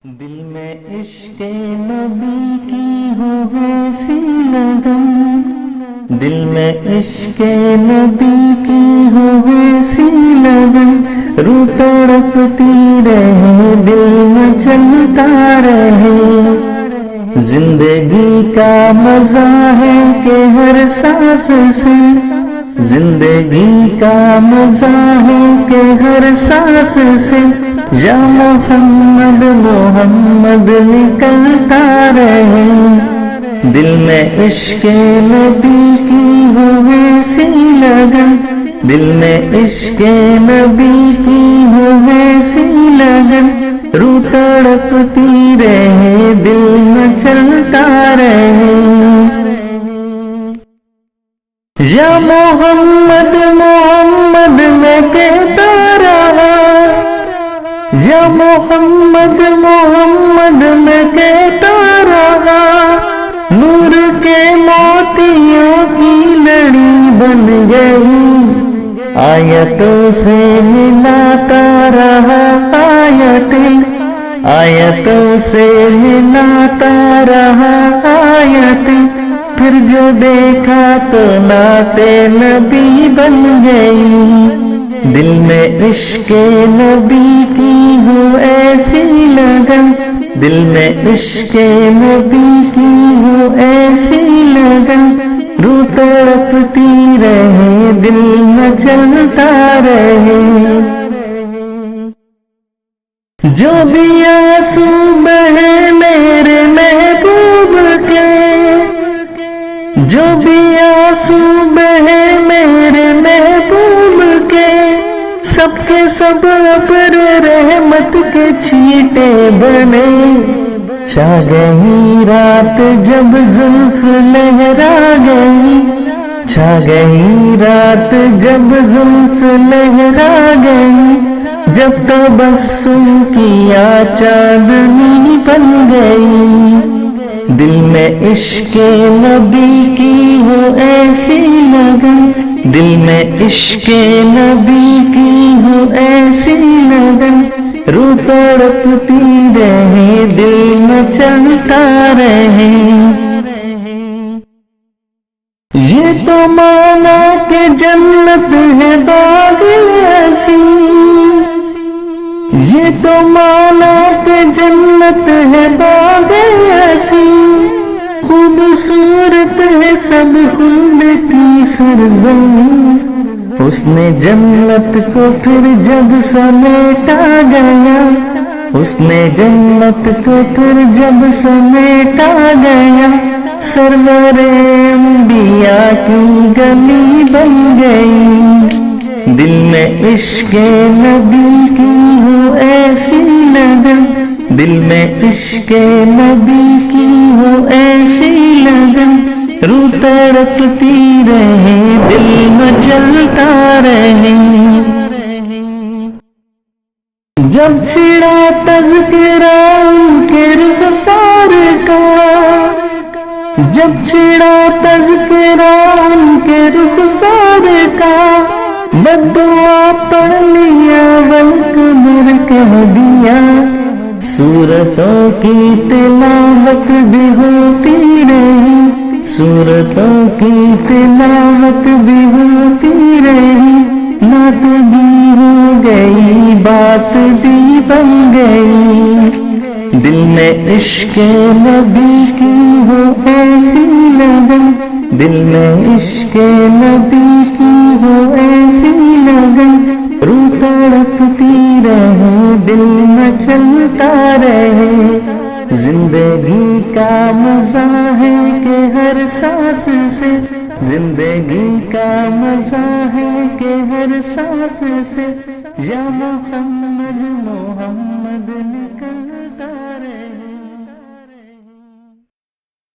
دل میں عشق نبی کی ہو ایسی لگن، دل میں عشق نبی کی ہو ایسی لگن، روح تڑپتی رہے دل میں چلتا رہے، زندگی کا مزہ ہے کہ ہر سانس سے، زندگی کا مزہ ہے کہ ہر سانس سے، یا محمد محمد نکلتا رہے، دل میں عشق نبی کی ہو ایسی لگن، دل میں عشق نبی کی ہو ایسی لگن، روح تڑپتی رہے دل میں چلتا رہے، یا محمد محمد میں کہتا رہا، یا محمد محمد میں کہتا رہا، نور کے موتیوں کی لڑی بن گئی، آیتوں سے ملاتا رہا آیتوں سے ملاتا رہا آیتیں، پھر جو دیکھا تو نعت نبی بن گئی، دل میں عشق نبی کی ہو ایسی لگن، دل میں عشق نبی کی ہو ایسی لگن، روح تڑپتی رہے دل میں چلتا رہے، جو بھی آنسو بہے میرے محبوب کے، جو بھی آنسو بہے میرے محبوب کے، سب کے سب پر رحمت کے چھینٹے بنے، چھا گئی رات جب زلف لہرا گئی، چھا گئی رات جب زلف لہرا گئی، جب تبسم کیا چاندنی بن گئی، دل میں عشق نبی کی ہو ایسی لگن، دل میں عشق نبی کی ہو ایسی لگن، روح تڑپتی رہے دل میں چلتا رہے، یہ تو مانا کہ جنت ہے باغ ایسی، یہ تو مانا کہ جنت ہے باغ ایسی، خوبصورت ہے سب خلد کی سرزمین، حسن جنت کو پھر جب سمیٹا گیا، حسن جنت کو پھر جب سمیٹا گیا، سرور انبیاء کی گلی بن گئی، دل میں عشق نبی کی ہو ایسی لگن، دل میں عشق نبی کی ہو ایسی لگن، روح تڑپتی رہے دل میں چلتا رہے، جب چھڑا تذکرہ ان کے رخسار کا، جب چھڑا تذکرہ ان کے رخسار کا، بدعا پڑھ لیا والقمر کہہ دیا، سورتوں کی تلاوت بھی ہوتی رہی، سورتوں کی تلاوت بھی ہوتی رہی، نعت بھی ہو گئی بات بھی بن گئی، دل میں عشق نبی کی ہو ایسی لگن، دل میں عشق نبی کی ہو ایسی لگن، روح تڑپتی رہے دل میں چلتا رہے، زندگی کا مزہ ہے کہ ہر سانس سے، زندگی کا مزہ ہے کہ ہر سانس سے، یا محمد محمد